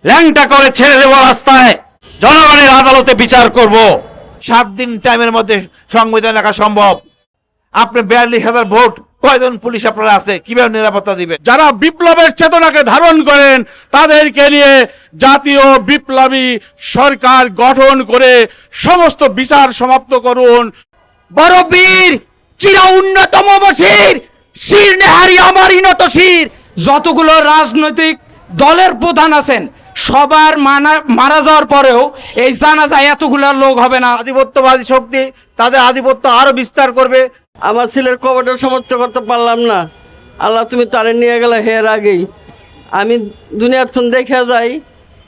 ল্যাংটা করে ছেড়ে দেব রাস্তায়, জনগণের আদালতে বিচার করব। 7 দিন টাইমের মধ্যে সংবিধান লেখা সম্ভব। আপনি 42,000 ভোট, কয়জন পুলিশ আপনারা আছে, কিভাবে নিরাপত্তা দিবেন? যারা বিপ্লবের চেতনাকে ধারণ করেন তাদেরকে নিয়ে জাতীয় বিপ্লবী সরকার গঠন করে সমস্ত বিচার সমাপ্ত করুন। বড় বীর চিরা উন্নতম বশির, শির নেহারি আমার ইনত শির। যতগুলো রাজনৈতিক দলের প্রধান আছেন সবার মারা যাওয়ার পরেও এই জানাজায় এতগুলো লোক হবে না। আধিপত্যবাদী শক্তি তাদের আধিপত্য আরো বিস্তার করবে। আমার ছেলের কবরটা সমাপ্ত করতে পারলাম না, আল্লাহ তুমি তারে নিয়ে গেলে হের আগেই। আমি দুনিয়ার থন দেখে যাই,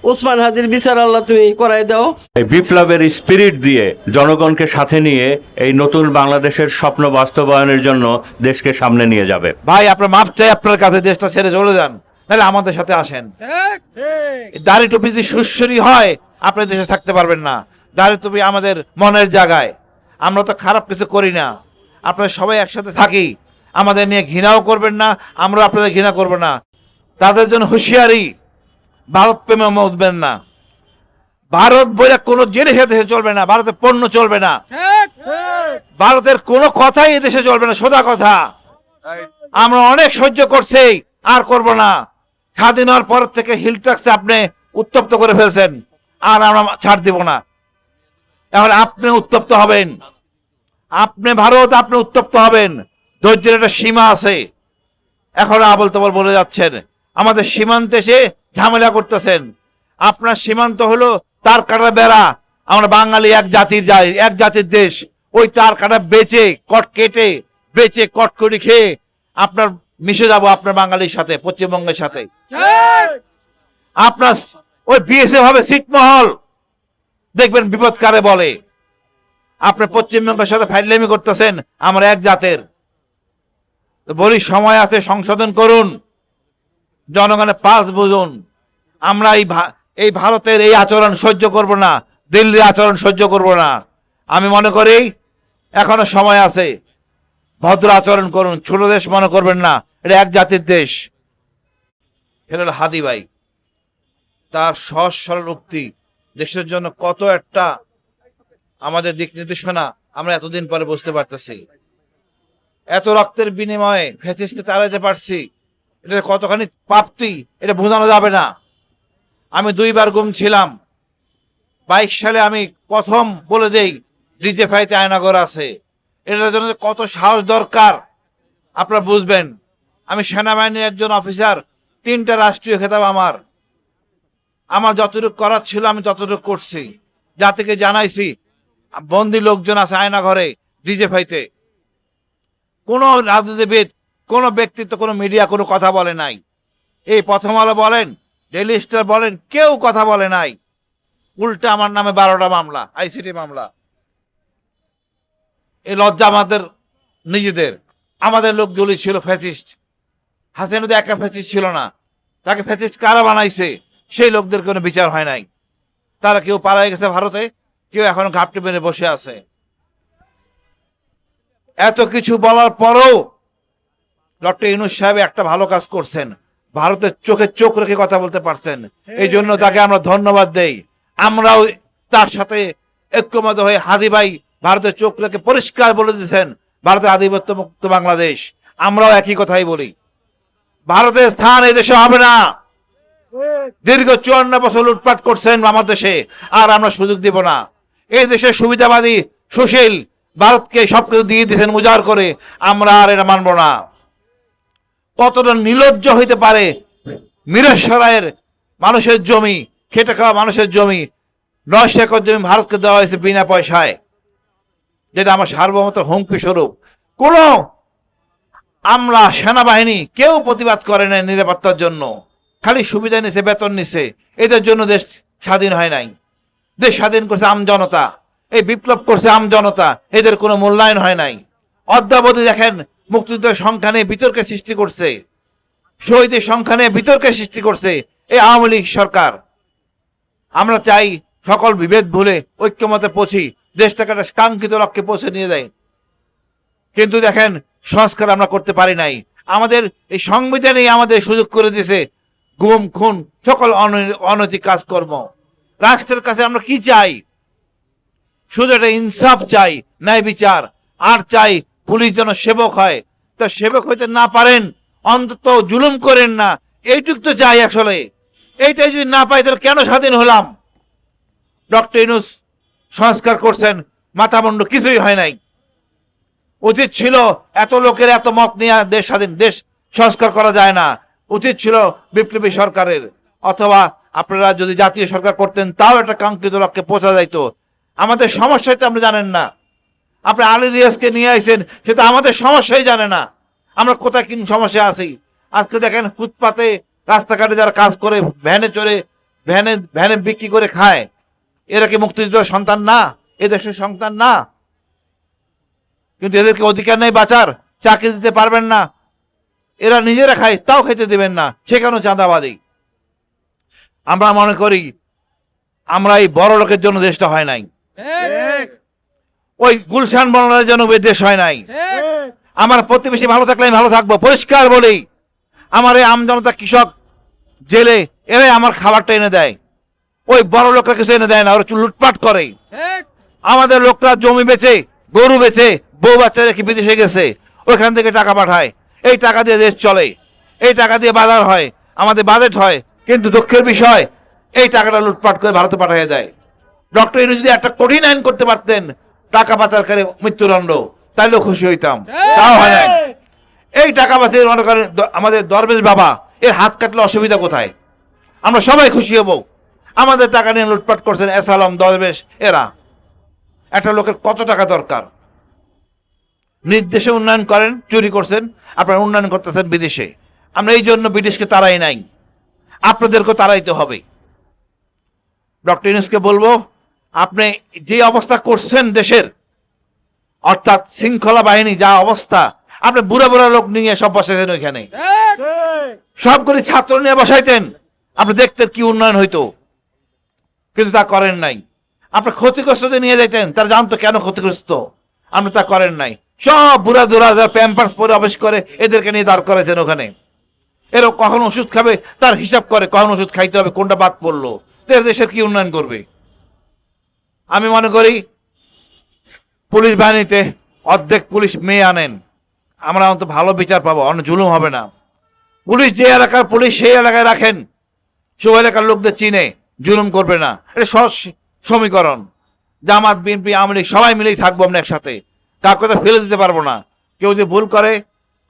ওসমান হাদির বিচার আল্লাহ তুমি করাই দাও। এই বিপ্লবের স্পিরিট দিয়ে জনগণকে সাথে নিয়ে এই নতুন বাংলাদেশের স্বপ্ন বাস্তবায়নের জন্য দেশকে সামনে নিয়ে যাবে। ভাই আপনার মাপ চাই, আপনার কাছে দেশটা ছেড়ে চলে যান, তাহলে আমাদের সাথে আসেন। দাড়ি টুপি যদি সুশ্বরী হয় আপনি দেশে থাকতে পারবেন না। দাড়ি টুপি আমাদের মনের জায়গায়, আমরা তো খারাপ কিছু করি না। আপনারা সবাই একসাথে থাকি, আমাদের নিয়ে ঘৃণাও করবেন না, আমরা আপনাদের ঘৃণা করব না। তাদের জন্য হুঁশিয়ারি, ভারত প্রেমে মজবেন না। ভারত বলে কোনো জিনিস দেশে চলবে না, ভারতের পণ্য চলবে না, ভারতের কোনো কথাই এদেশে চলবে না, সোজা কথা। আমরা অনেক সহ্য করছি, আর করব না। স্বাধীন হওয়ার পর থেকে হিল ট্যাক্সে আপনি উত্তপ্ত করে ফেলছেন, আর আমরা ছাড় দিব না। এখন আপনি উত্তপ্ত হবেন, আপনি ভারত, আপনি উত্তপ্ত হবেন। ধৈর্যের একটা সীমা আছে। এখন আবল তাবল বলে যাচ্ছেন, আমাদের সীমান্তে এসে ঝামেলা করতেছেন। আপনার সীমান্ত হলো তার কাটা বেড়া। আমরা বাঙালি এক জাতির দেশ। ওই তার কাটা বেচে কট কেটে বেচে কটকটি খেয়ে আপনার মিশে যাব আপনার বাঙালির সাথে, পশ্চিমবঙ্গের সাথে। আপনার ওই বিএসএফ হবে ছিটমহল, দেখবেন বিপদ কারে বলে। আপনি পশ্চিমবঙ্গের সাথে ফাইজলামি করতেছেন, আমরা এক জাতের। বলি সময় আছে, সংশোধন করুন, জনগণের পাস বুঝুন। আমরা এই ভারতের এই আচরণ সহ্য করব না, দিল্লির আচরণ সহ্য করব না। আমি মনে করি এখনো সময় আছে, ভদ্র আচরণ করুন, ছোট দেশ মনে করবেন না, এটা এক জাতির দেশ। এটা হলো হাদি ভাই, তার সহজ সরল উক্তি দেশের জন্য কত একটা আমাদের দিক নির্দেশনা আমরা এতদিন পরে বুঝতে পারতেছি। এত রক্তের বিনিময়ে ফ্যাসিস্টকে তাড়াইতে পারছি, এটা কতখানি প্রাপ্তি এটা বোঝানো যাবে না। আমি 2 বার গুম ছিলাম। 22 সালে আমি প্রথম বলে দেই ডিজেফাইতে আয়নাঘর আছে। এটার জন্য কত সাহস দরকার আপনারা বুঝবেন। আমি সেনাবাহিনীর একজন অফিসার, 3টা রাষ্ট্রীয় খেতাব আমার যতটুকু করার ছিল আমি ততটুকু করছি। জাতিকে জানাইছি বন্দি লোকজন আছে আয়নাঘরে ডিজেফাইতে। কোনো রাজনীতিবিদ, কোনো ব্যক্তিত্ব, কোনো মিডিয়া কোনো কথা বলে নাই। এই প্রথম আলো বলেন, ডেইলি স্টার বলেন, কেউ কথা বলে নাই। উল্টা আমার নামে 12টা মামলা, আইসিটি মামলা। এই লজ্জা আমাদের নিজেদের। আমাদের লোকগুলি ছিল ফ্যাসিস্ট। হাসিনা তো একা ফ্যাসিস্ট ছিল না, তাকে ফ্যাসিস্ট কারা বানাইছে সেই লোকদের কোনো বিচার হয় নাই। তারা কেউ পালায় গেছে ভারতে, কেউ এখন ঘাপটি মেরে বসে আছে। এত কিছু বলার পরও ডক্টর ইউনূস সাহেব একটা ভালো কাজ করছেন, ভারতের চোখে চোখ রেখে কথা বলতে পারছেন। এই জন্য তাকে আমরা ধন্যবাদ দেই। আমরাও তার সাথে ঐক্যমত হয়ে হাদি ভাই ভারতের চোখ রেখে পরিষ্কার বলে দিয়েছেন ভারতের আধিপত্য মুক্ত বাংলাদেশ। আমরাও একই কথাই বলি, ভারতের স্থান এই দেশে হবে না। দীর্ঘ 54 বছর লুটপাট করছেন আমার দেশে, আর আমরা সুযোগ দিব না। এই দেশের সুবিধাবাদী সুশীল ভারতকে সবকিছু দিয়ে দিয়েছেন উজাড় করে, আমরা আর এটা মানব না। কতটা নির্লজ্জ হইতে পারে মিরেশ্বরায়ের মানুষের জমি, খেটে খাওয়া মানুষের জমি, 900 একর জমি ভারতকে দেওয়া হয়েছে বিনা পয়সায়, যেটা আমার সার্বভৌমত্ব হুমকি স্বরূপ। কোন আমলা, সেনাবাহিনী কেউ প্রতিবাদ করে না নিরাপত্তার জন্য, খালি সুবিধা নিছে, বেতন নিছে। এদের জন্য দেশ স্বাধীন হয় নাই। দেশ স্বাধীন করছে আমজনতা, এই বিপ্লব করছে আমজনতা, এদের কোনো মূল্যায়ন হয় নাই। অদ্যাবধি দেখেন মুক্তিযুদ্ধের সংখ্যা নিয়ে বিতর্কের সৃষ্টি করছে, শহীদের সংখ্যা নিয়ে বিতর্কের সৃষ্টি করছে এই আওয়ামী লীগ সরকার। আমরা চাই সকল বিভেদ ভুলে ঐক্যমতে পৌঁছি, দেশটাকে একটা কাঙ্ক্ষিত লক্ষ্যে পৌঁছে নিয়ে যায়। কিন্তু দেখেন সংস্কার আমরা করতে পারি নাই। আমাদের এই সংবিধানেই আমাদের সুযোগ করে দিয়েছে গুম খুন সকল অনৈতিক কাজকর্ম। রাষ্ট্রের কাছে আমরা কি চাই? শুধু একটা ইনসাফ চাই, ন্যায় বিচার, আর চাই পুলিশ যেন সেবক হয়। তা সেবক হইতে না পারেন, অন্তত জুলুম করেন না, এইটুক তো চাই আসলে। এইটাই যদি না পাই তাহলে কেন স্বাধীন হলাম? ডক্টর ইউনূস সংস্কার করছেন, মাথামুন্ডু কিছুই হয় নাই। উচিত ছিল এত লোকের এত মত নিয়ে দেশ স্বাধীন, দেশ সংস্কার করা যায় না। উচিত ছিল বিপ্লবী সরকারের, অথবা আপনারা যদি জাতীয় সরকার করতেন তাও একটা কাঙ্ক্ষিত লক্ষ্যে পৌঁছা যাইত। আমাদের সমস্যাই তো আপনি জানেন না। আপনি আলী রিয়াজকে নিয়ে আইছেন, সে তো আমাদের সমস্যাই জানে না আমরা কোথায় কি সমস্যা আছি। আজকে দেখেন ফুটপাতে রাস্তাঘাটে যারা কাজ করে, ভ্যানে চড়ে ভ্যানে বিক্রি করে খায়, এরা কি মুক্তিযুদ্ধের সন্তান না? এ দেশের সন্তান না? কিন্তু এদেরকে অধিকার নেই বাঁচার, চাকরি দিতে পারবেন না। এরা নিজেরা খায়, তাও খেতে দেবেন না, সেখানেও চাঁদাবাদী। আমরা মনে করি আমরা এই বড় লোকের জন্য দেশটা হয় নাই, ওই গুলশান বর্ণনার জন্য দেশ হয় নাই। আমার প্রতিবেশী ভালো থাকলে আমি ভালো থাকবো, পরিষ্কার বলি। আমার এই আমজনতা, কৃষক, জেলে, এরাই আমার খাবারটা এনে দেয়। ওই বড় লোকরা কিছু এনে দেয় না, ওরা লুটপাট করে। আমাদের লোকরা জমি বেচে, গরু বেচে, বউ বাচ্চা রেখে বিদেশে গেছে, ওইখান থেকে টাকা পাঠায়। এই টাকা দিয়ে দেশ চলে, এই টাকা দিয়ে বাজার হয়, আমাদের বাজেট হয়। কিন্তু দুঃখের বিষয়, এই টাকাটা লুটপাট করে ভারতে পাঠিয়ে দেয়। ডক্টর ইউনূস যদি একটা কঠিন আইন করতে পারতেন, টাকা পাচারকারী মৃত্যুদণ্ড, তাইলেও খুশি হইতাম। তাও হয় না। এই টাকা পাচার মনে করেন আমাদের দরবেশ বাবা, এর হাত কাটলে অসুবিধা কোথায়? আমরা সবাই খুশি হব। আমাদের টাকা নিয়ে লুটপাট করছেন এসালম, দরবেশ, এরা। একটা লোকের কত টাকা দরকার? নির্দেশে উন্নয়ন করেন, চুরি করছেন, আপনারা উন্নয়ন করতেছেন বিদেশে। আমরা এই জন্য ব্রিটিশকে তাড়াই নাই, আপনাদেরকেও তাড়াইতে হবে। ডক্টর ইউনূসকে বলবো, আপনি যে অবস্থা করছেন দেশের, অর্থাৎ শৃঙ্খলা বাহিনী যা অবস্থা, আপনি বুড়া বুড়া লোক নিয়ে সব বসাইছেন ওইখানে, সবগুলি ছাত্র নিয়ে বসাইতেন, আপনি দেখতেন কি উন্নয়ন হইতো। কিন্তু তা করেন নাই। আপনি ক্ষতিগ্রস্তদের নিয়ে যেতেন, তারা জানতো কেন ক্ষতিগ্রস্ত, আপনি তা করেন নাই। সব বুড়া দুরা যারা প্যাম্পার্স পরে অফিস করে, এদেরকে নিয়ে দাঁড় করেছেন ওখানে। এরা কখন ওষুধ খাবে তার হিসাব করে, কখন ওষুধ খাইতে হবে, কোনটা বাদ পড়লো। দেশের কি উন্নয়ন করবে? আমি মনে করি পুলিশ বাহিনীতে অর্ধেক পুলিশ মেয়ে আনেন, আমরা অন্তত ভালো বিচার পাবো, অন্য জুলুম হবে না। পুলিশ যে এলাকার পুলিশ সেই এলাকায় রাখেন, সে এলাকার লোকদের চিনে, জুলুম করবে না। এটা সহজ সমীকরণ। জামাত, বিএনপি, আওয়ামী লীগ সবাই মিলেই থাকবো আমরা একসাথে, কার কথা ফেলে দিতে পারবো না। কেউ যদি ভুল করে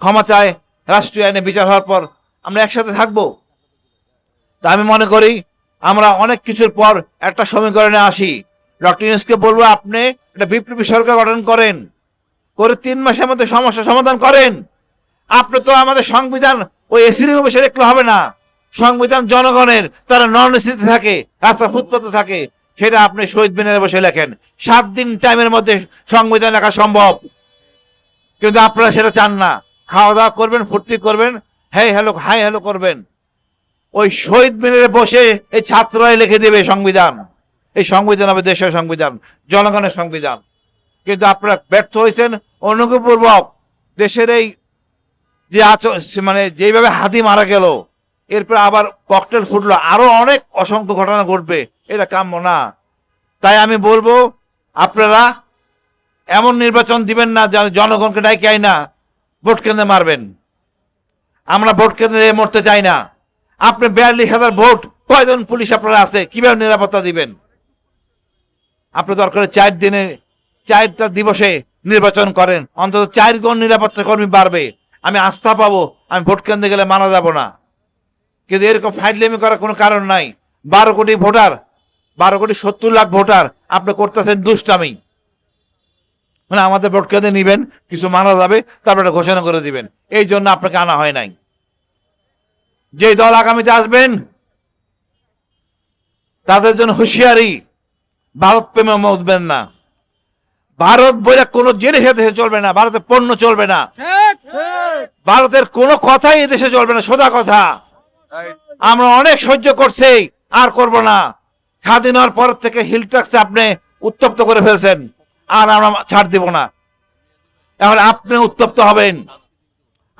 ক্ষমা চায়, রাষ্ট্রীয় আইনে বিচার হওয়ার পর আমরা একসাথে থাকবো। তা আমি মনে করি আমরা অনেক কিছুর পর একটা সমীকরণে আসি। ডক্টর ইউনূসকে বলবো, আপনি একটা বিপ্লবী সরকার গঠন করেন, করে 3 মাসের মধ্যে সমস্যা সমাধান করেন। আপনি তো আমাদের সংবিধান ওই এসি রুমে বসে দেখলে হবে না। সংবিধান জনগণের, তারা নন এসিতে থাকে, রাস্তা ফুটপাতে থাকে, সেটা আপনি শহীদ মিনারে বসে লেখেন। 7 দিন টাইমের মধ্যে সংবিধান লেখা সম্ভব, কিন্তু আপনারা সেটা চান না। খাওয়া দাওয়া করবেন, ফুর্তি করবেন, হাই হ্যালো করবেন। ওই শহীদ মিনারে বসে এই ছাত্ররাই লিখে দেবে সংবিধান। এই সংবিধান হবে দেশের সংবিধান, জনগণের সংবিধান। কিন্তু আপনারা ব্যর্থ হয়েছেন। অনুগ্রহপূর্বক দেশের এই যে মানে যেভাবে হাতি মারা গেল, এরপর আবার ককটেল ফুটলো, আরো অনেক অসংখ্য ঘটনা ঘটবে, এটা কাম্য না। তাই আমি বলবো, আপনারা এমন নির্বাচন দিবেন না জনগণকে ডাইকে আইনা ভোট কেন্দ্রে মারবেন। আমরা ভোট কেন্দ্রে মরতে চাই না। আপনি 42,000 ভোট, কয়জন পুলিশ আপনারা আছে, কিভাবে নিরাপত্তা দিবেন? আপনি দরকার 4টা দিবসে নির্বাচন করেন, অন্তত 4 গুণ নিরাপত্তা কর্মী বাড়বে, আমি আস্থা পাবো, আমি ভোট কেন্দ্রে গেলে মানা যাব না। কিন্তু এরকম ফাইজলামি করার কোনো কারণ নাই। 12 কোটি ভোটার, 12 কোটি 70 লাখ ভোটার, আপনি করতেছেন দুষ্টামি। মানে আমাদের ভোট কেন্দ্রে নিবেন, কিছু মানা যাবে, তারপরে ঘোষণা করে দিবেন। এই জন্য আপনাকে আনা হয় নাই। যে দল আগামীতে আসবেন তাদের জন্য হুঁশিয়ারি, ভারত প্রেমে মজবেন না। ভারত বলে কোনো জিনিস দেশে চলবে না, ভারতের পণ্য চলবে না, ভারতের কোনো কথাই এদেশে চলবে না। সোজা কথা, আমরা অনেক সহ্য করছি, আর করব না। স্বাধীন হওয়ার পর থেকে হিল ট্যাক্সে আপনি উত্তপ্ত করে ফেলছেন, আর আমরা ছাড় দিব না। এখন আপনি উত্তপ্ত হবেন,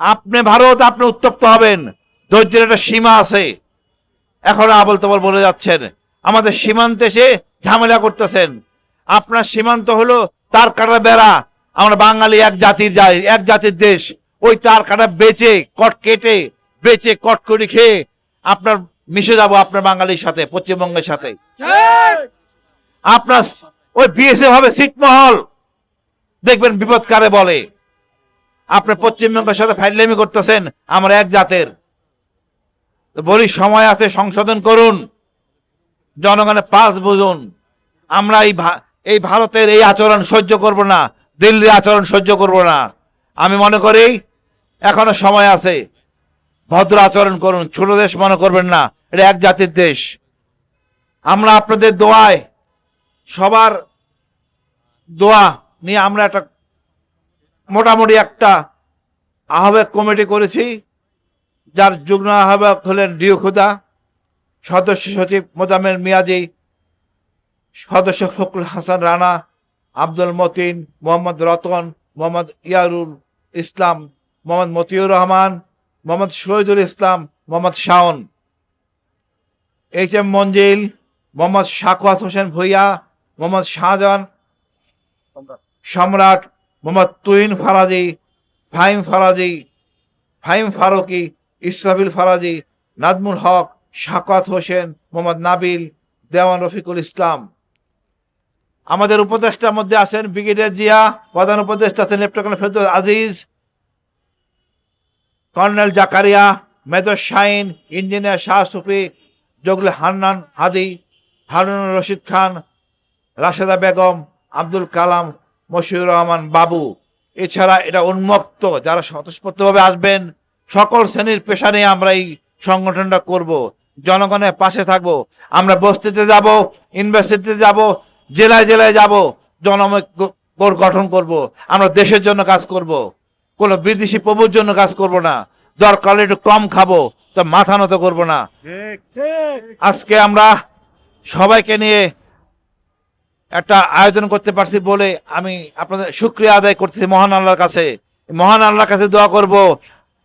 আপনি ভারত, আপনি উত্তপ্ত হবেন। ধৈর্যের একটা সীমা আছে, এখন আবল তাবল বলে যাচ্ছেন, আমাদের সীমান্তে এসে ঝামেলা করতেছেন। আপনার সীমান্ত হলো তার কাটা বেড়া। আমরা বাঙালি এক জাতির দেশ। ওই তার কাটা বেচে কট করে খেয়ে আপনার মিশে যাব আপনার বাঙালির সাথে, পশ্চিমবঙ্গের সাথে। আপনার ওই বিএসএফ হবে ছিটমহল, দেখবেন বিপদ কারে বলে। আপনি পশ্চিমবঙ্গের সাথে ফাইজলামি করতেছেন, আমরা এক জাতের। বলি সময় আছে, সংশোধন করুন, জনগণের পাস বুঝুন। আমরা এই ভারতের এই আচরণ সহ্য করব না, দিল্লির আচরণ সহ্য করব না। আমি মনে করি এখনো সময় আছে, ভদ্র আচরণ করুন, ছোট দেশ মনে করবেন না, এটা এক জাতির দেশ। আমরা আপনাদের দোয়ায়, সবার দোয়া নিয়ে আমরা মোটামুটি একটা আহ্বায়ক কমিটি করেছি, যার যুগ্ম আহ্বায়ক হলেন রিও খুদা, সদস্য সচিব মোজাম্মেল মিয়াজি, সদস্য ফখরুল হাসান রানা, আব্দুল মতিন, মোহাম্মদ রতন, মোহাম্মদ ইয়ারুল ইসলাম, মোহাম্মদ মতিউর রহমান, মোহাম্মদ শহীদুল ইসলাম, মোহাম্মদ শাওন, এইচ.এম. মঞ্জিল, মোহাম্মদ শাকওয়াত হোসেন ভুইয়া, মোহাম্মদ শাহজাহান সম্রাট, মোহাম্মদ তুহিন ফারাজি, ফাহিম ফারুকি, ইসরাফিল ফারাজি, নাজমুল হক, শাকওয়াত হোসেন, মোহাম্মদ নাবিল, দেওয়ান রফিকুল ইসলাম। আমাদের উপদেষ্টার মধ্যে আছেন ব্রিগেডিয়ার জিয়া, প্রধান উপদেষ্টা আছেন lieutenant colonel Ferdous Aziz, colonel Zakaria, major Shahin, engineer Shah Sufi, জগলে হান্নান হাদি, হারুন রশিদ খান, রাশেদা বেগম, আব্দুল কালাম, মশিউর রহমান বাবু। এছাড়া এটা উন্মুক্ত, যারা স্বতঃস্ফূর্তভাবে আসবেন, সকল শ্রেণীর পেশা নিয়ে আমরা এই সংগঠনটা করব, জনগণের পাশে থাকব। আমরা বস্তিতে যাব, ইউনিভার্সিটিতে যাব, জেলায় জেলায় যাব, জনমত গঠন করব। আমরা দেশের জন্য কাজ করব, কোনো বিদেশি প্রভুর জন্য কাজ করব না। দরকার একটু কম খাবো, তো মাথা নত করবো না। আজকে আমরা সবাইকে নিয়ে একটা আয়োজন করতে পারছি বলে আমি আপনাদের শুকরিয়া আদায় করতেছি মহান আল্লাহর কাছে। মহান আল্লাহর কাছে দোয়া করব,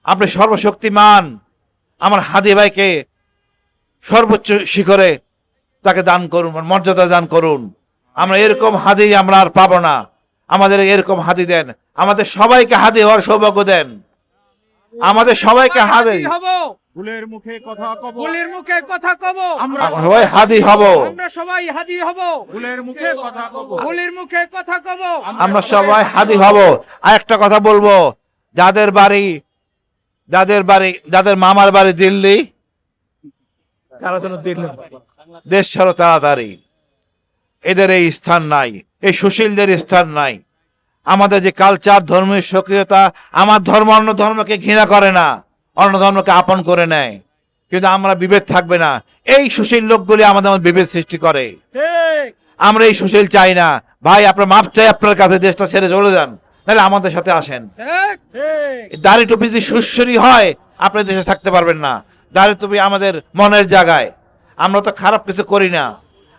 আপনি সর্বশক্তিমান আমার হাদি ভাইকে সর্বোচ্চ শিখরে তাকে দান করুন, মর্যাদা দান করুন। আমরা এরকম হাদি আমরা আর পাবো না, আমাদের এরকম হাদি দেন, আমাদের সবাইকে হাদি হওয়ার সৌভাগ্য দেন, আমাদের সবাইকে হাদি ফুলের মুখে কথা কব, ফুলের মুখে কথা কব, আমরা সবাই হাদি হব, আমরা সবাই হাদি হব, ফুলের মুখে কথা কব, ফুলের মুখে কথা কব, আমরা সবাই হাদি হব। আর একটা কথা বলবো, যাদের মামার বাড়ি দিল্লি, তারা যেন দিল্লি দেশ ছাড়ো তাড়াতাড়ি। এদের এই স্থান নাই, এই সুশীলদের স্থান নাই। আমাদের যে কালচার, ধর্মীয় সক্রিয়তা, আমার ধর্ম অন্য ধর্মকে ঘৃণা করে না, অন্য ধর্মকে আপন করে নেয়, কিন্তু আমরা বিভেদ থাকবে না। এই সুশীল লোকগুলি আমাদের বিভেদ সৃষ্টি করে। আমরা এই সুশীল চাই না। ভাই, আপনার মাপ চাই আপনার কাছে, দেশটা ছেড়ে চলে যান, তাহলে আমাদের সাথে আসেন। দাড়ি টুপি যদি সুশ্বরী হয়, আপনি দেশে থাকতে পারবেন না। দাড়ি টুপি আমাদের মনের জায়গায়, আমরা তো খারাপ কিছু করি না।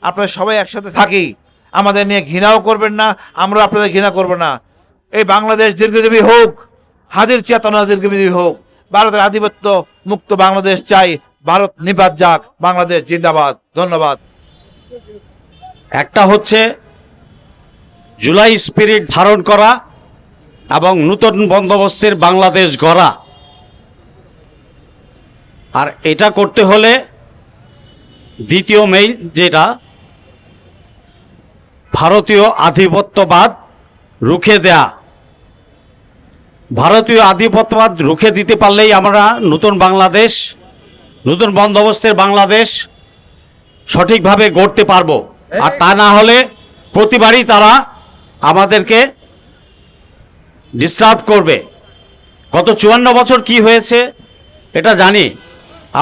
আপনারা সবাই একসাথে থাকি, আমাদের নিয়ে ঘৃণাও করবেন না, আমরা আপনাদের ঘৃণা করবো না। এই বাংলাদেশ দীর্ঘজীবী হোক, হাদির চেতনা দীর্ঘজীবী হোক। ভারতের আধিপত্য মুক্ত বাংলাদেশ চাই। ভারত নিপাত যাক, বাংলাদেশ জিন্দাবাদ। ধন্যবাদ। একটা হচ্ছে জুলাই স্পিরিট ধারণ করা এবং নূতন বন্দোবস্তের বাংলাদেশ গড়া। আর এটা করতে হলে দ্বিতীয় মেইন যেটা, ভারতীয় আধিপত্যবাদ রুখে দেয়া। ভারতীয় আধিপত্যবাদ রুখে দিতে পারলেই আমরা নতুন বাংলাদেশ, নতুন বন্দোবস্তের বাংলাদেশ সঠিকভাবে গড়তে পারবো। আর তা না হলে প্রতিবারই তারা আমাদেরকে ডিস্টার্ব করবে। গত 54 বছর কি হয়েছে এটা জানি।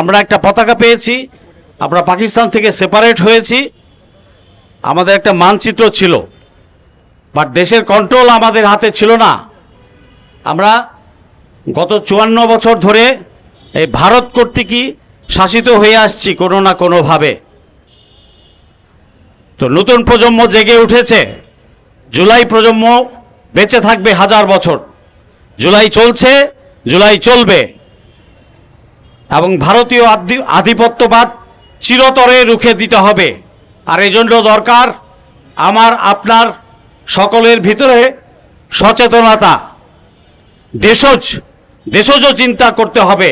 আমরা একটা পতাকা পেয়েছি, আমরা পাকিস্তান থেকে সেপারেট হয়েছি, আমাদের একটা মানচিত্র ছিল, বাট দেশের কন্ট্রোল আমাদের হাতে ছিল না। আমরা গত 54 বছর ধরে এই ভারত কর্তৃকই শাসিত হয়ে আসছি কোনো না কোনোভাবে। তো নতুন প্রজন্ম জেগে উঠেছে, জুলাই প্রজন্ম বেঁচে থাকবে 1000 বছর। জুলাই চলছে, জুলাই চলবে। এবং ভারতীয় আধিপত্যবাদ চিরতরে রুখে দিতে হবে। আর এজন্য দরকার আমার আপনার সকলের ভিতরে সচেতনতা, দেশজ চিন্তা করতে হবে।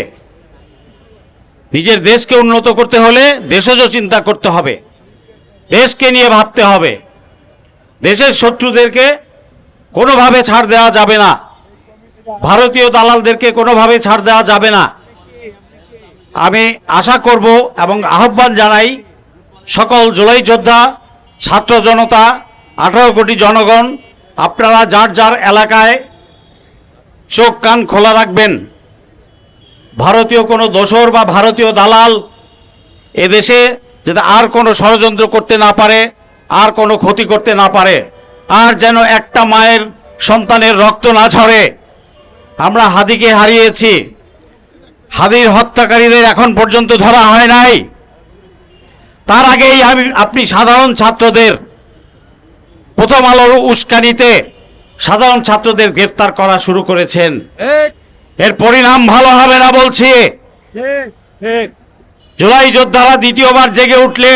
নিজের দেশকে উন্নত করতে হলে দেশজ চিন্তা করতে হবে, দেশকে নিয়ে ভাবতে হবে। দেশের শত্রুদেরকে কোনোভাবে ছাড় দেওয়া যাবে না, ভারতীয় দালালদেরকে কোনোভাবে ছাড় দেওয়া যাবে না। আমি আশা করব এবং আহ্বান জানাই সকল জুলাই যোদ্ধা, ছাত্র জনতা, 18 কোটি জনগণ, আপনারা যার যার এলাকায় চোখ কান খোলা রাখবেন। ভারতীয় কোনো দোসর বা ভারতীয় দালাল এদেশে যাতে আর কোনো ষড়যন্ত্র করতে না পারে, আর কোনো ক্ষতি করতে না পারে, আর যেন একটা মায়ের সন্তানের রক্ত না ঝরে। আমরা হাদিকে হারিয়েছি, হাদির হত্যাকারীদের এখন পর্যন্ত ধরা হয় নাই। তার আগেই আপনি সাধারণ ছাত্রদের, প্রথম আলোর উস্কানিতে সাধারণ ছাত্রদের গ্রেফতার করা শুরু করেছেন। এর পরিণাম ভালো হবে না বলছি। জুলাই যোদ্ধারা দ্বিতীয়বার জেগে উঠলে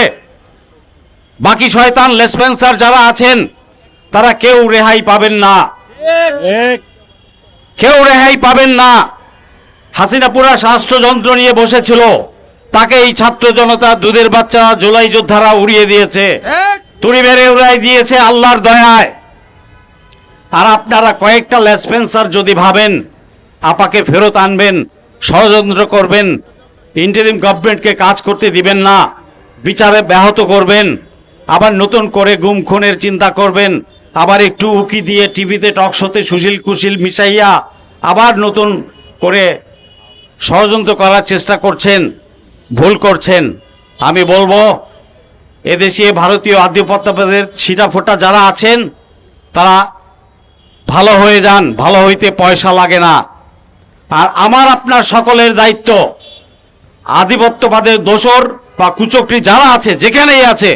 বাকি শয়তান লেসপেন্সার যারা আছেন তারা কেউ রেহাই পাবেন না, কেউ রেহাই পাবেন না। হাসিনা পুরা রাষ্ট্রযন্ত্র নিয়ে বসেছিল, তাকে এই ছাত্র জনতা, দুধের বাচ্চা জুলাই যোদ্ধারা উড়িয়ে দিয়েছে, তুড়ি মেরে উড়াই দিয়েছে আল্লাহর দয়ায়। আর আপনারা কয়েকটা লেসপেন্সার যদি ভাবেন আপাকে ফেরত আনবেন, ষড়যন্ত্র করবেন, ইন্টারিম গভর্নমেন্টকে কাজ করতে দিবেন না, বিচারে ব্যাহত করবেন, আবার নতুন করে গুম খুনের চিন্তা করবেন, আবার একটু উকি দিয়ে টিভিতে টকশোতে সুশীল কুশীল মিশাইয়া আবার নতুন করে ষড়যন্ত্র করার চেষ্টা করছেন, ভুল করছেন। আমি বলবো এদেশে ভারতীয় আধিপত্যবাদের ছিটাফোঁটা যারা আছেন তারা ভালো হয়ে যান, ভালো হইতে পয়সা লাগে না। আর আমার আপনার সকলের দায়িত্ব, আধিপত্যবাদের দোসর বা কুচক্রী যারা আছে, যেখানেই আছে,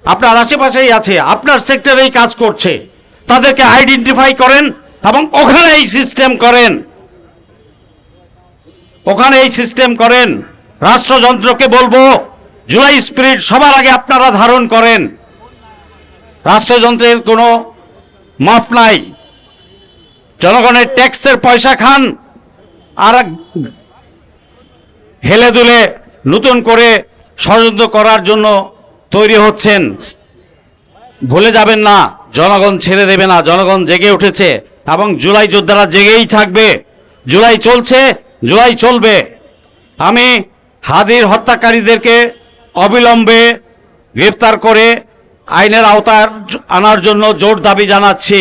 আপনার আশেপাশেই আছে, আপনার সেক্টরেই কাজ করছে, তাদেরকে আইডেন্টিফাই করেন এবং ওখানে এই সিস্টেম করেন, ওখানে এই সিস্টেম করেন। রাষ্ট্রযন্ত্রকে বলবো জুলাই স্পিরিট সবার আগে আপনারা ধারণ করেন। রাষ্ট্রযন্ত্রের কোনো মাফ নাই। জনগণের ট্যাক্সের পয়সা খান আর হেলে দুলে নতুন করে ষড়যন্ত্র করার জন্য তৈরি হচ্ছেন। ভুলে যাবেন না, জনগণ ছেড়ে দেবে না, জনগণ জেগে উঠেছে এবং জুলাই যোদ্ধারা জেগেই থাকবে। জুলাই চলছে, জুলাই চলবে। আমি হাদির হত্যাকারীদেরকে অবিলম্বে গ্রেফতার করে আইনের আওতায় আনার জন্য জোর দাবি জানাচ্ছি।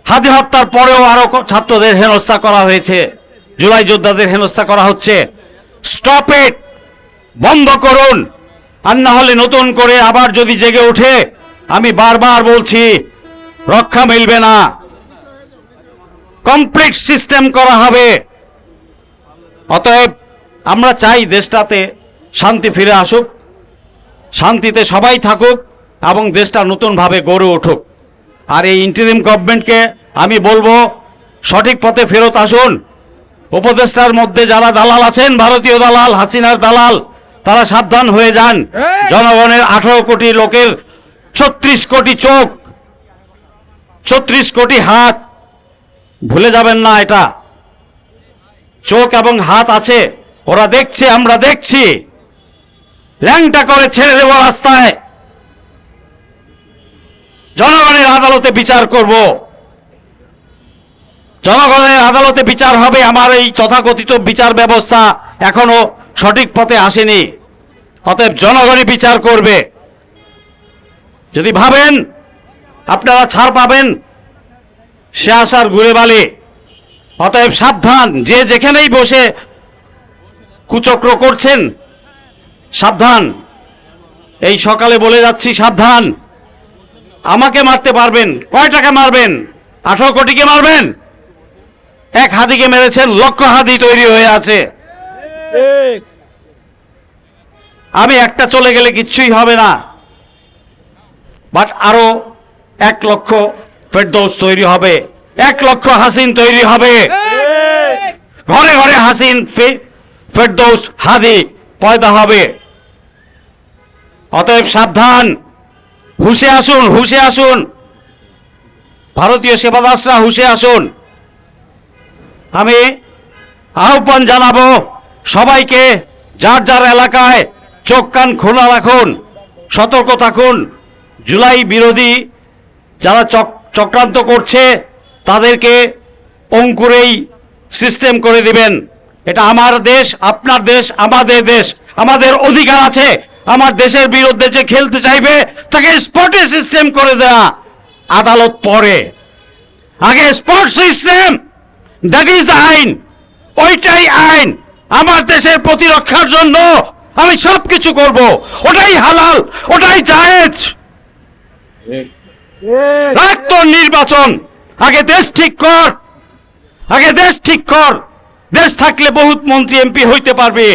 হাদি হত্যার পরেও আরো ছাত্রদের হেনস্থা করা হয়েছে, জুলাই যোদ্ধাদের হেনস্থা করা হচ্ছে। স্টপ ইট, বন্ধ করুন। আর না হলে নতুন করে আবার যদি জেগে ওঠে, আমি বারবার বলছি, রক্ষা মিলবে না। কমপ্লিট সিস্টেম করা হবে। অতএব আমরা চাই দেশটাতে শান্তি ফিরে আসুক, শান্তিতে সবাই থাকুক এবং দেশটা নতুনভাবে গড়ে উঠুক। আর এই ইন্টারিম গভর্নমেন্টকে আমি বলবো সঠিক পথে ফেরত আসুন। উপদেষ্টার মধ্যে যারা দালাল আছেন, ভারতীয় দালাল, হাসিনার দালাল, তারা সাবধান হয়ে যান। জনগণের 18 কোটি লোকের 36 কোটি চোখ, 36 কোটি হাত, ভুলে যাবেন না এটা। চোখ এবং হাত আছে, ওরা দেখছে, আমরা দেখছি। ল্যাংটা করে ছেড়ে দেব রাস্তায়, জনগণের আদালতে বিচার করব, জনগণের আদালতে বিচার হবে। আমার এই তথাকথিত বিচার ব্যবস্থা এখনো সঠিক পথে আসেনি, অতএব জনগণই বিচার করবে। যদি ভাবেন আপনারা ছাড় পাবেন, সে আশার ঘুরে বালি। অতএব সাবধান, যে যেখানেই বসে কুচক্র করছেন সাবধান। এই সকালে বলে যাচ্ছি সাবধান। আমাকে মারতে পারবেন, কয় টাকা মারবেন? 18 কোটিকে মারবেন? এক হাদিকে মেরেছেন, লক্ষ হাদি তৈরি হয়ে আছে। আমি একটা চলে গেলে কিচ্ছুই হবে না, বাট আরো 1 লক্ষ ফেরদৌস তৈরি হবে, 1 লক্ষ হাসিন তৈরি হবে। ঘরে ঘরে হাসিন, ফেরদৌস, হাদি পয়দা হবে। অতএব সাবধান, হুঁশে আসুন, হুঁশে আসুন, ভারতীয় সেবাদাসরা হুঁশে আসুন। আমি আহ্বান জানাবো সবাইকে, যার যার এলাকায় চোখ কান খোলা রাখুন, সতর্ক থাকুন। জুলাই বিরোধী যারা চক্রান্ত করছে তাদেরকে অঙ্কুরেই সিস্টেম করে দিবেন। এটা আমার দেশ, আপনার দেশ, আমাদের দেশ, আমাদের অধিকার আছে। আমার দেশের বিরুদ্ধে যে খেলতে চাইবে তাকে স্পটে সিস্টেম করে দেয়া, আদালত পরে, আগে spot system, that is the আইন, ওইটাই আইন। আমার দেশের প্রতিরক্ষার জন্য আমি সব কিছু করব, ওটাই হালাল, ওটাই জায়েজ। রাখ তোর নির্বাচন, আগে দেশ ঠিক কর, আগে দেশ ঠিক কর। দেশ থাকলে বহুত মন্ত্রী এমপি হইতে পারবে।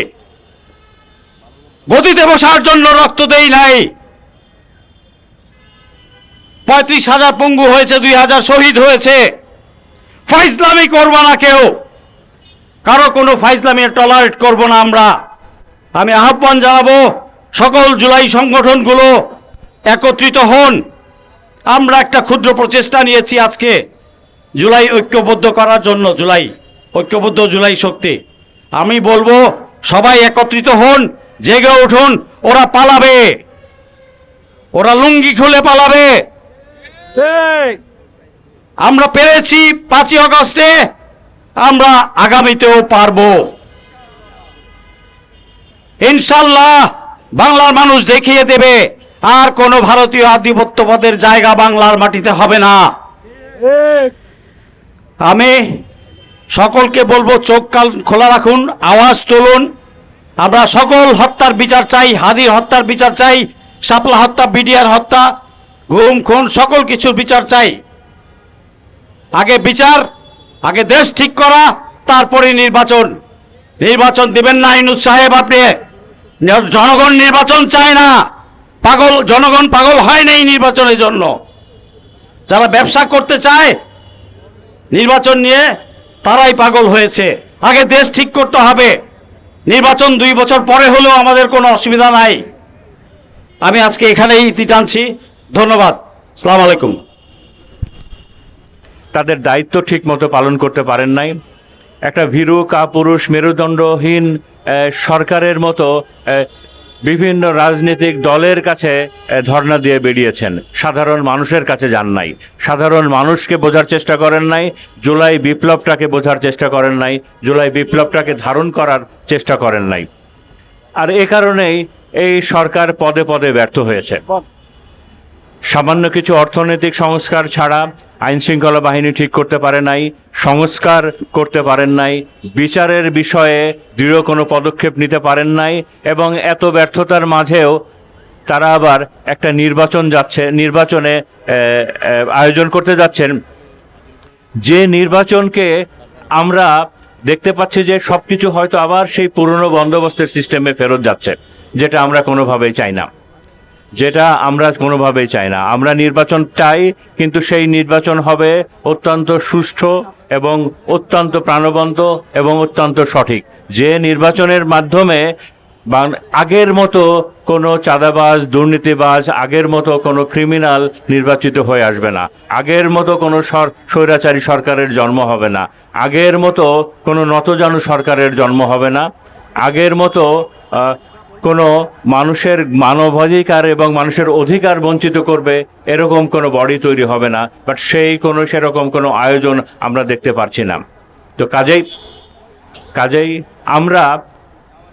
গদিতে বসার জন্য রক্ত দেই নাই। 35,000 পঙ্গু হয়েছে, 2,000 শহীদ হয়েছে। ফাইজলামি করবো না কেউ, কারো কোনো ফাইজলামি টলারেট করব না আমরা। আমি আহ্বান জানাবো সকল জুলাই সংগঠনগুলো একত্রিত হন। আমরা একটা ক্ষুদ্র প্রচেষ্টা নিয়েছি আজকে জুলাই ঐক্যবদ্ধ করার জন্য, জুলাই ঐক্যবদ্ধ জুলাই শক্তি। আমি বলবো সবাই একত্রিত হন, জেগে উঠুন। ওরা পালাবে, ওরা লুঙ্গি খুলে পালাবে। আমরা পেরেছি 5ই আগস্টে, আমরা আগামীতেও পারবো ইনশাল্লাহ। বাংলার মানুষ দেখিয়ে দেবে আর কোনো ভারতীয় আধিপত্যবাদের জায়গা বাংলার মাটিতে হবে না। আমি সকলকে বলবো চোখ কান খোলা রাখুন, আওয়াজ তুলুন। আমরা সকল হত্যার বিচার চাই, হাদির হত্যার বিচার চাই, শাপলা হত্যা, বিডিআর হত্যা, গুম খুন, সকল কিছুর বিচার চাই। আগে বিচার, আগে দেশ ঠিক করা, তারপরে নির্বাচন। নির্বাচন দিবেন না ইনুস সাহেব আপনি। জনগণ নির্বাচন চায় না, পাগল জনগণ পাগল হয় নাই নির্বাচনের জন্য। যারা ব্যবসা করতে চায় নির্বাচন নিয়ে, তারাই পাগল হয়েছে। আগে দেশ ঠিক করতে হবে। নির্বাচন 2 বছর পরে হলেও আমাদের কোনো অসুবিধা নাই। আমি আজকে এখানেই ইতি টানছি। ধন্যবাদ। আসসালামু আলাইকুম। তাদের দায়িত্ব ঠিক মতো পালন করতে পারেন নাই। একটা ভীরু কাপুরুষ মেরুদণ্ডহীন সরকারের মতো বিভিন্ন রাজনৈতিক দলের কাছে ধর্ণা দিয়ে বেরিয়েছেন, সাধারণ মানুষের কাছে যান নাই, সাধারণ মানুষকে বোঝার চেষ্টা করেন নাই, জুলাই বিপ্লবটাকে বোঝার চেষ্টা করেন নাই, জুলাই বিপ্লবটাকে ধারণ করার চেষ্টা করেন নাই। আর এ কারণেই এই সরকার পদে পদে ব্যর্থ হয়েছে। সামান্য কিছু অর্থনৈতিক সংস্কার ছাড়া আইন শৃঙ্খলা বাহিনী ঠিক করতে পারে নাই, সংস্কার করতে পারেন নাই, বিচারের বিষয়ে দৃঢ় কোনো পদক্ষেপ নিতে পারেন নাই। এবং এত ব্যর্থতার মাঝেও তারা আবার একটা নির্বাচনে আয়োজন করতে যাচ্ছেন, যে নির্বাচনকে আমরা দেখতে পাচ্ছি যে সব কিছু হয়তো আবার সেই পুরনো বন্দোবস্তের সিস্টেমে ফেরত যাচ্ছে, যেটা আমরা কোনোভাবেই চাই না, আমরা নির্বাচন চাই, কিন্তু সেই নির্বাচন হবে অত্যন্ত সুষ্ঠু এবং অত্যন্ত প্রাণবন্ত এবং অত্যন্ত সঠিক। যে নির্বাচনের মাধ্যমে আগের মতো কোনো চাঁদাবাজ, দুর্নীতিবাজ, আগের মতো কোনো ক্রিমিনাল নির্বাচিত হয়ে আসবে না, আগের মতো কোনো স্বৈরাচারী সরকারের জন্ম হবে না, আগের মতো কোনো নতজানু সরকারের জন্ম হবে না, আগের মতো কোনো মানুষের মানবাধিকার এবং মানুষের অধিকার বঞ্চিত করবে এরকম কোনো বডি তৈরি হবে না। বাট সেরকম কোনো আয়োজন আমরা দেখতে পারছি না। তো কাজেই আমরা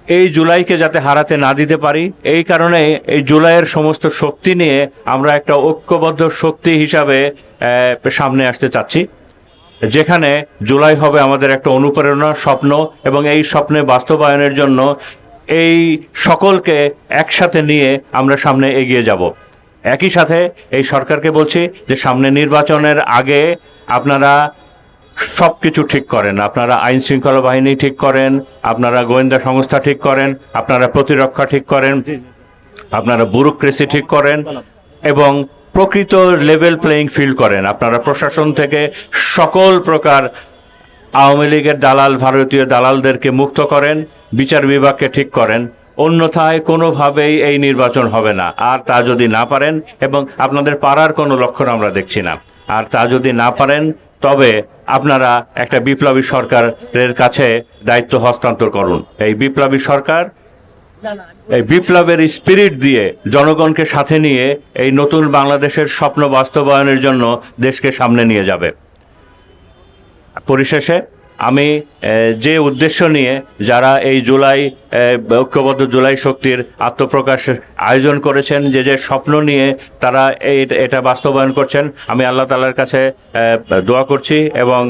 এই জুলাইকে যাতে হারাতে না দিতে পারি, এই কারণে এই জুলাইয়ের সমস্ত শক্তি নিয়ে আমরা একটা ঐক্যবদ্ধ শক্তি হিসাবে সামনে আসতে চাচ্ছি, যেখানে জুলাই হবে আমাদের একটা অনুপ্রেরণা, স্বপ্ন, এবং এই স্বপ্নে বাস্তবায়নের জন্য এই সকলকে একসাথে নিয়ে আমরা সামনে এগিয়ে যাব। একই সাথে এই সরকারকে বলছি যে সামনে নির্বাচনের আগে আপনারা সব কিছু ঠিক করেন, আপনারা আইন শৃঙ্খলা বাহিনী ঠিক করেন, আপনারা গোয়েন্দা সংস্থা ঠিক করেন, আপনারা প্রতিরক্ষা ঠিক করেন, আপনারা ব্যুরোক্রেসি ঠিক করেন এবং প্রকৃত লেভেল প্লেয়িং ফিল্ড করেন। আপনারা প্রশাসন থেকে সকল প্রকার আওয়ামী লীগের দালাল, ভারতীয় দালালদেরকে মুক্ত করেন, বিচার বিভাগকে ঠিক করেন, অন্যথায় কোনোভাবেই এই নির্বাচন হবে না। আর তা যদি না পারেন, এবং আপনাদের পারার কোনো লক্ষণ আমরা দেখছি না, আর তা যদি না পারেন তবে আপনারা একটা বিপ্লবী সরকারের কাছে দায়িত্ব হস্তান্তর করুন। এই বিপ্লবী সরকার এই বিপ্লবের স্পিরিট দিয়ে জনগণকে সাথে নিয়ে এই নতুন বাংলাদেশের স্বপ্ন বাস্তবায়নের জন্য দেশকে সামনে নিয়ে যাবে। পরিশেষে আমি যে উদ্দেশ্য নিয়ে যারা এই ঐক্যবদ্ধ জুলাই শক্তির আত্মপ্রকাশ আয়োজন করেছেন, যে স্বপ্ন নিয়ে তারা এটা বাস্তবায়ন করছেন, আমি আল্লাহ তাআলার কাছে দোয়া করছি এবং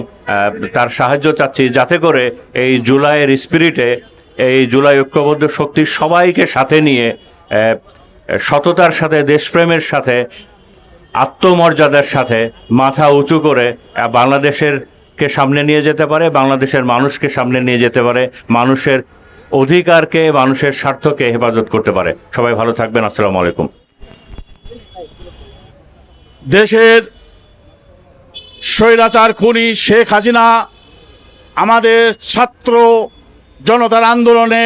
তার সাহায্য চাচ্ছি, যাতে করে এই জুলাইয়ের স্পিরিটে এই জুলাই ঐক্যবদ্ধ শক্তির সবাইকে সাথে নিয়ে সততার সাথে, দেশপ্রেমের সাথে, আত্মমর্যাদার সাথে মাথা উঁচু করে বাংলাদেশের সামনে নিয়ে যেতে পারে, বাংলাদেশের মানুষকে সামনে নিয়ে যেতে পারে, মানুষের অধিকারকে, মানুষের স্বার্থকে হেফাজত করতে পারে। সবাই ভালো থাকবেন। আসসালামু আলাইকুম। দেশের স্বৈরাচার খুনি শেখ হাসিনা আমাদের ছাত্র জনতার আন্দোলনে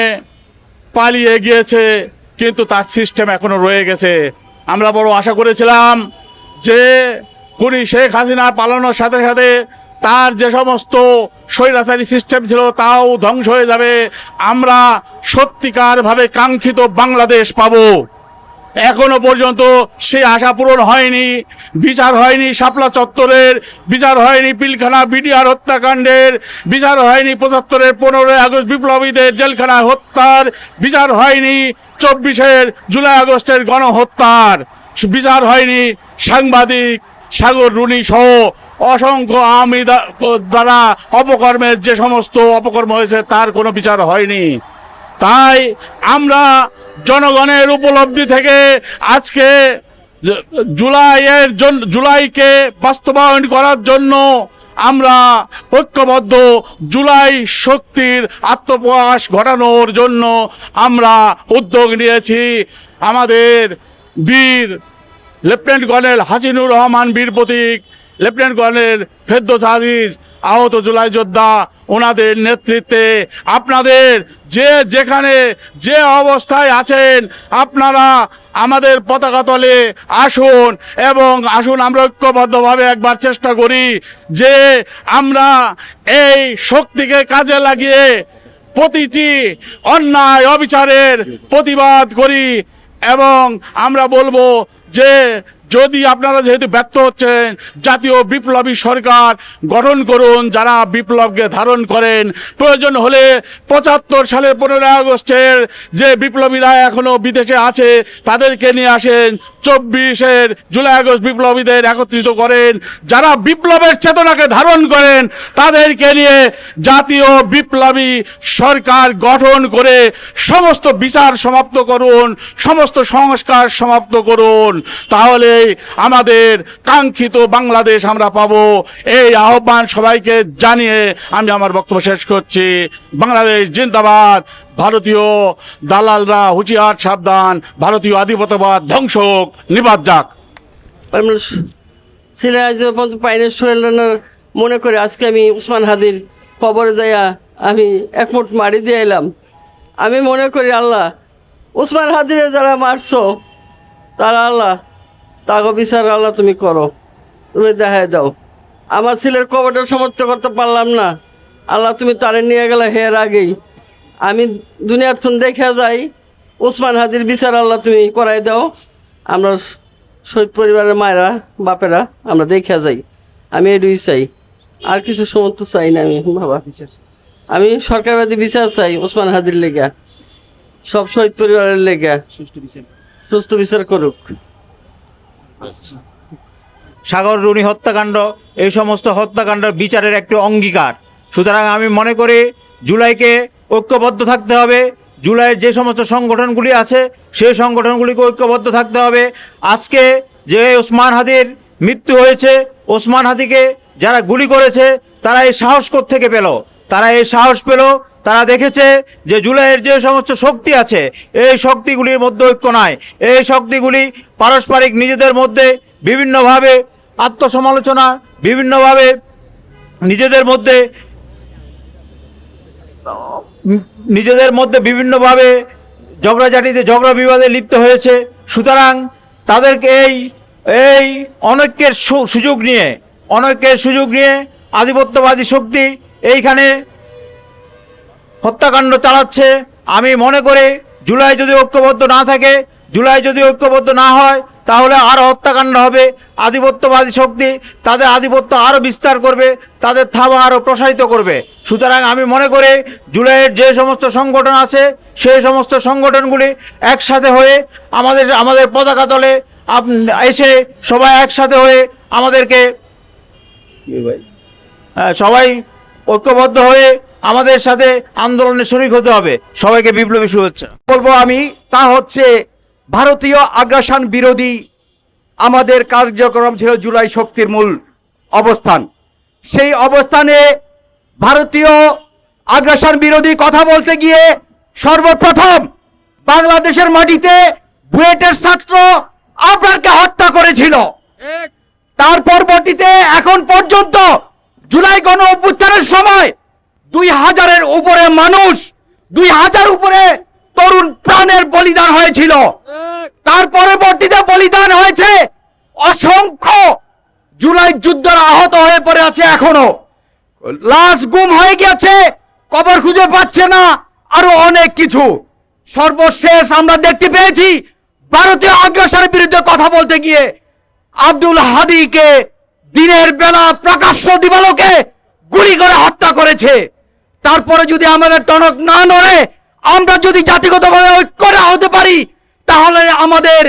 পালিয়ে গিয়েছে, কিন্তু তার সিস্টেম এখনো রয়ে গেছে। আমরা বড় আশা করেছিলাম যে খুনি শেখ হাসিনা পালানোর সাথে সাথে তার যে সমস্ত স্বৈরাচারী সিস্টেম ছিল তাও ধ্বংস হয়ে যাবে, আমরা সত্যিকারভাবে কাঙ্ক্ষিত বাংলাদেশ পাবো। এখনো পর্যন্ত সেই আশা পূরণ হয়নি। বিচার হয়নি শাপলা চত্বরের, বিচার হয়নি পিলখানা বিডিআর হত্যাকাণ্ডের, বিচার হয়নি ৭৫-এর ১৫ই আগস্ট বিপ্লবীদের জেলখানায় হত্যার, বিচার হয়নি ২৪-এর জুলাই আগস্টের গণহত্যার, বিচার হয়নি সাংবাদিক সাগর রুনি সহ অসংখ্য আওয়ামী দ্বারা অপকর্মের যে সমস্ত অপকর্ম হয়েছে তার কোনো বিচার হয়নি। তাই আমরা জনগণের উপলব্ধি থেকে আজকে জুলাইকে বাস্তবায়ন করার জন্য আমরা ঐক্যবদ্ধ জুলাই শক্তির আত্মপ্রকাশ ঘটানোর জন্য আমরা উদ্যোগ নিয়েছি। আমাদের বীর লেফটেন্যান্ট কর্নেল হাসিনুর রহমান বীর প্রতীক, লেফটেন্যান্ট কর্নেল ফেরদৌস আজিজ আহত জুলাই যোদ্ধা, ওনাদের নেতৃত্বে আপনাদের যেখানে যে অবস্থায় আছেন আপনারা আমাদের পতাকা তলে আসুন, এবং আসুন আমরা ঐক্যবদ্ধভাবে একবার চেষ্টা করি যে আমরা এই শক্তিকে কাজে লাগিয়ে প্রতিটি অন্যায় অবিচারের প্রতিবাদ করি। এবং আমরা বলবো যে যদি আপনারা যেহেতু ব্যর্থ হচ্ছেন, জাতীয় বিপ্লবী সরকার গঠন করুন যারা বিপ্লবকে ধারণ করেন। প্রয়োজন হলে ৭৫ সালের ১৫ই আগস্টের যে বিপ্লবীরা এখনো বিদেশে আছে তাদেরকে নিয়ে আসেন, ২৪-এর জুলাই আগস্ট বিপ্লবীদের একত্রিত করেন, যারা বিপ্লবের চেতনাকে ধারণ করেন তাদেরকে নিয়ে জাতীয় বিপ্লবী সরকার গঠন করে সমস্ত বিচার সমাপ্ত করুন, সমস্ত সংস্কার সমাপ্ত করুন। তাহলে আমাদের কাঙ্ক্ষিত বাংলাদেশ আমরা পাবো। এই আহ্বান সবাইকে জানিয়ে আমি আমার বক্তব্য শেষ করছি। বাংলাদেশ জিন্দাবাদ। ভারতীয় দালালরা হুঁশিয়ার সাবধান, ভারতীয় আধিপত্যবাদ ধ্বংস হোক, নিবাদ যাক। ছেলে আজ পাইনের সোহেলার মনে করে আজকে আমি উসমান হাদির খবরে যাইয়া আমি একমুট মারি দিয়ে এলাম। আমি মনে করি আল্লাহ উসমান হাদিরে যারা মারছো তারা আল্লাহ তাকে বিচার আল্লাহ তুমি করো, তুমি দেখায় দাও। আমার ছেলের কবরটা সমর্থ করতে পারলাম না, আল্লাহ তুমি তারে নিয়ে গেলে হের আগেই আমি দুনিয়ার থন দেখে যাই, উসমান হাদির বিচার আল্লাহ তুমি করাই দাও। আমরা শহীদ পরিবারের মায়েরা বাপেরা আমরা দেখে যাই, আমি এটুই চাই, আর কিছু সমর্থ চাই না। আমি বাবা আমি সরকারবাদী বিচার চাই উসমান হাদির লেগা, সব শহীদ পরিবারের লেগা সুস্থ বিচার করুক। সাগর রুনি হত্যাকাণ্ড, এই সমস্ত হত্যাকাণ্ডের বিচারের একটি অঙ্গীকার। সুতরাং আমি মনে করি জুলাইকে ঐক্যবদ্ধ থাকতে হবে। জুলাইয়ের যে সমস্ত সংগঠনগুলি আছে সেই সংগঠনগুলিকে ঐক্যবদ্ধ থাকতে হবে। আজকে যে ওসমান হাদির মৃত্যু হয়েছে, ওসমান হাদিকে যারা গুলি করেছে তারা এই সাহস কোত্থেকে পেল? তারা এই সাহস পেল, তারা দেখেছে যে জুলাইয়ের যে সমস্ত শক্তি আছে এই শক্তিগুলির মধ্যে ঐক্য নাই। এই শক্তিগুলি পারস্পরিক নিজেদের মধ্যে বিভিন্নভাবে আত্মসমালোচনা, বিভিন্নভাবে নিজেদের মধ্যে বিভিন্নভাবে ঝগড়াঝাটিতে ঝগড়া বিবাদে লিপ্ত হয়েছে। সুতরাং তাদেরকে এই অনৈক্যের সুযোগ নিয়ে আধিপত্যবাদী শক্তি এইখানে হত্যাকাণ্ড চালাচ্ছে। আমি মনে করি জুলাই যদি ঐক্যবদ্ধ না হয় তাহলে আরও হত্যাকাণ্ড হবে। আধিপত্যবাদী শক্তি তাদের আধিপত্য আরও বিস্তার করবে, তাদের থাবা আরও প্রসারিত করবে। সুতরাং আমি মনে করি জুলাইয়ের যে সমস্ত সংগঠন আছে সেই সমস্ত সংগঠনগুলি একসাথে হয়ে আমাদের পতাকা তলে এসে সবাই একসাথে হয়ে আমাদেরকে সবাই ঐক্যবদ্ধ হয়ে আমাদের সাথে আন্দোলনে শরিক হতে হবে। সবাইকে বিপ্লবী শুভেচ্ছা। বলবো আমি, তা হচ্ছে ভারতীয় আগ্রাসন বিরোধী আমাদের কার্যক্রম ছিল জুলাই শক্তির মূল অবস্থান। সেই অবস্থানে ভারতীয় আগ্রাসন বিরোধী কথা বলতে গিয়ে সর্বপ্রথম বাংলাদেশের মাটিতে বুয়েটের ছাত্র আবরারকে হত্যা করেছিল। তার পরবর্তীতে এখন পর্যন্ত জুলাই গণ অভ্যুত্থানের সময় 2000-এর উপরে মানুষ, 2000 উপরে তরুণ প্রাণের বলিদান হয়েছিল। তার পরবর্তীতে বলিদান হয়েছে অসংখ্য জুলাই যুদ্ধের আহত হয়ে পড়ে আছে, এখনো লাশ গুম হয়ে গেছে, কবর খুঁজে পাচ্ছে না, আরো অনেক কিছু। সর্বশেষ আমরা দেখতে পেয়েছি ভারতীয় আগ্রাসনের বিরুদ্ধে কথা বলতে গিয়ে আব্দুল হাদীকে দিনের বেলা প্রকাশ্য দিবালোকে গুলি করে হত্যা করেছে। তারপরে যদি আমাদের টনক না নড়ে, আমরা যদি জাতিগতভাবে ঐক্য না হতে পারি, তাহলে আমাদের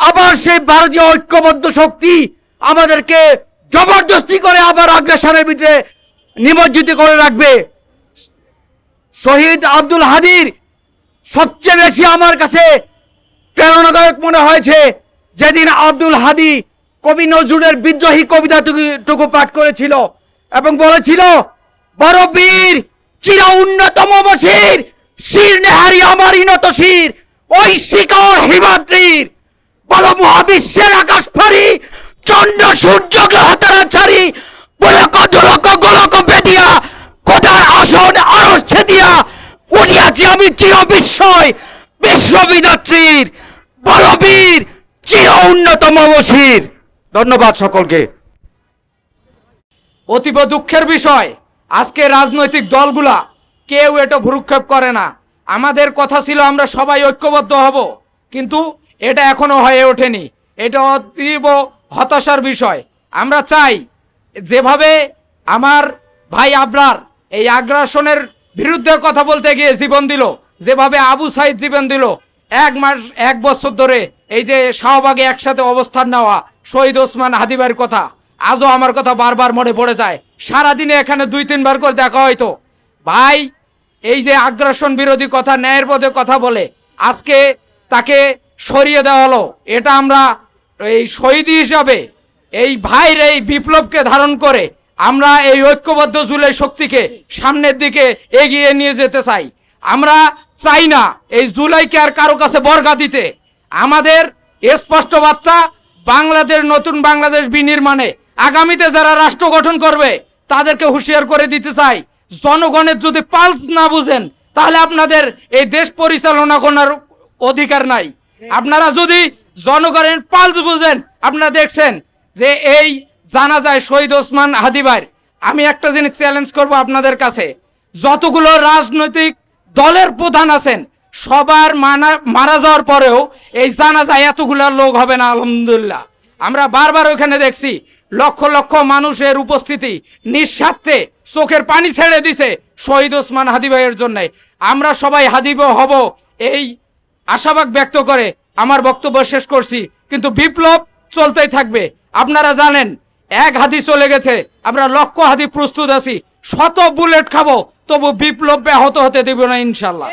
আবার সেই ভারতীয় ঐক্যবদ্ধ শক্তি আমাদেরকে জবরদস্তি করে আবার আগ্রাসনের ভিতরে নিমজ্জিত করে রাখবে। শহীদ আব্দুল হাদীর সবচেয়ে বেশি আমার কাছে প্রেরণাদায়ক মনে হয়েছে যেদিন আব্দুল হাদী কবি নজরুলের বিদ্রোহী কবিতাটুকু পাঠ করেছিল এবং বলেছিল, বড় বীর চির উন্নতম বশির, শির নেহারি আমার ইনত শির, ওই শিকড় হিমাদ্রির, বল মহাবিশ্বের আকাশ ফারি, চন্দ্র সূর্য গ্রহ তারা ছাড়ি, পুলক দুলক গোলক বেদিয়া, খোদার আসন আরশ ছেদিয়া, উঠিয়াছি আমি চির বিস্ময় বিশ্ববিধাত্রীর, বলবীর চির উন্নতম বশির। ধন্যবাদ সকলকে। অতীব দুঃখের বিষয়, আজকে রাজনৈতিক দলগুলা কেউ এটা ভ্রুক্ষেপ করে না। আমাদের কথা ছিল আমরা সবাই ঐক্যবদ্ধ হব, কিন্তু এটা এখনো হয়ে ওঠেনি। এটা অতীব হতাশার বিষয়। আমরা চাই যেভাবে আমার ভাই আবরার এই আগ্রাসনের বিরুদ্ধে কথা বলতে গিয়ে জীবন দিল, যেভাবে আবু সাইদ জীবন দিল, 1 বছর ধরে এই যে শাহবাগে একসাথে অবস্থান নেওয়া শহীদ ওসমান হাদিবার কথা আজও আমার কথা বারবার মনে পড়ে যায়। সারাদিনে এখানে 2-3 বার করে দেখা হয়তো। ভাই এই যে আগ্রাসন বিরোধী কথা, ন্যায়ের পথে কথা বলে আজকে তাকে সরিয়ে দেওয়া হলো। এটা আমরা এই শহীদ হিসাবে এই ভাইয়ের এই বিপ্লবকে ধারণ করে আমরা এই ঐক্যবদ্ধ জুলাই শক্তিকে সামনের দিকে এগিয়ে নিয়ে যেতে চাই। আমরা চাই না এই জুলাইকে আর কারো কাছে বর্গা দিতে। আমাদের স্পষ্ট বার্তা, বাংলাদেশ নতুন বাংলাদেশ বিনির্মাণে আগামীতে যারা রাষ্ট্র গঠন করবে তাদেরকে হুঁশিয়ার করে দিতে চাই, জনগণের যদি পালস না বুঝেন তাহলে আপনাদের এই দেশ পরিচালনা করার অধিকার নাই। আপনারা যদি জনগণের পালস বুঝেন, আপনারা দেখছেন যে এই জানা যায় শহীদ ওসমান হাদী ভাই। আমি একটা জিনিস চ্যালেঞ্জ করব আপনাদের কাছে, যতগুলো রাজনৈতিক দলের প্রধান আছেন সবার মারা যাওয়ার পরেও এই জানাজায় এতগুলো লোক হবে না। আলহামদুলিল্লাহ আমরা বারবার ওখানে দেখছি লক্ষ লক্ষ মানুষের উপস্থিতি, নিঃস্বার্থে চোখের পানি ছেড়ে দিছে শহীদ ওসমান হাদী ভাইয়ের জন্য। আমরা সবাই হাদী হব এই আশাবাদ ব্যক্ত করে আমার বক্তব্য শেষ করছি, কিন্তু বিপ্লব চলতেই থাকবে। আপনারা জানেন 1 হাদী চলে গেছে, আমরা লক্ষ হাদী প্রস্তুত আছি, শত বুলেট খাবো, তবু বিপ্লব ব্যাহত হতে দেব না ইনশাল্লাহ।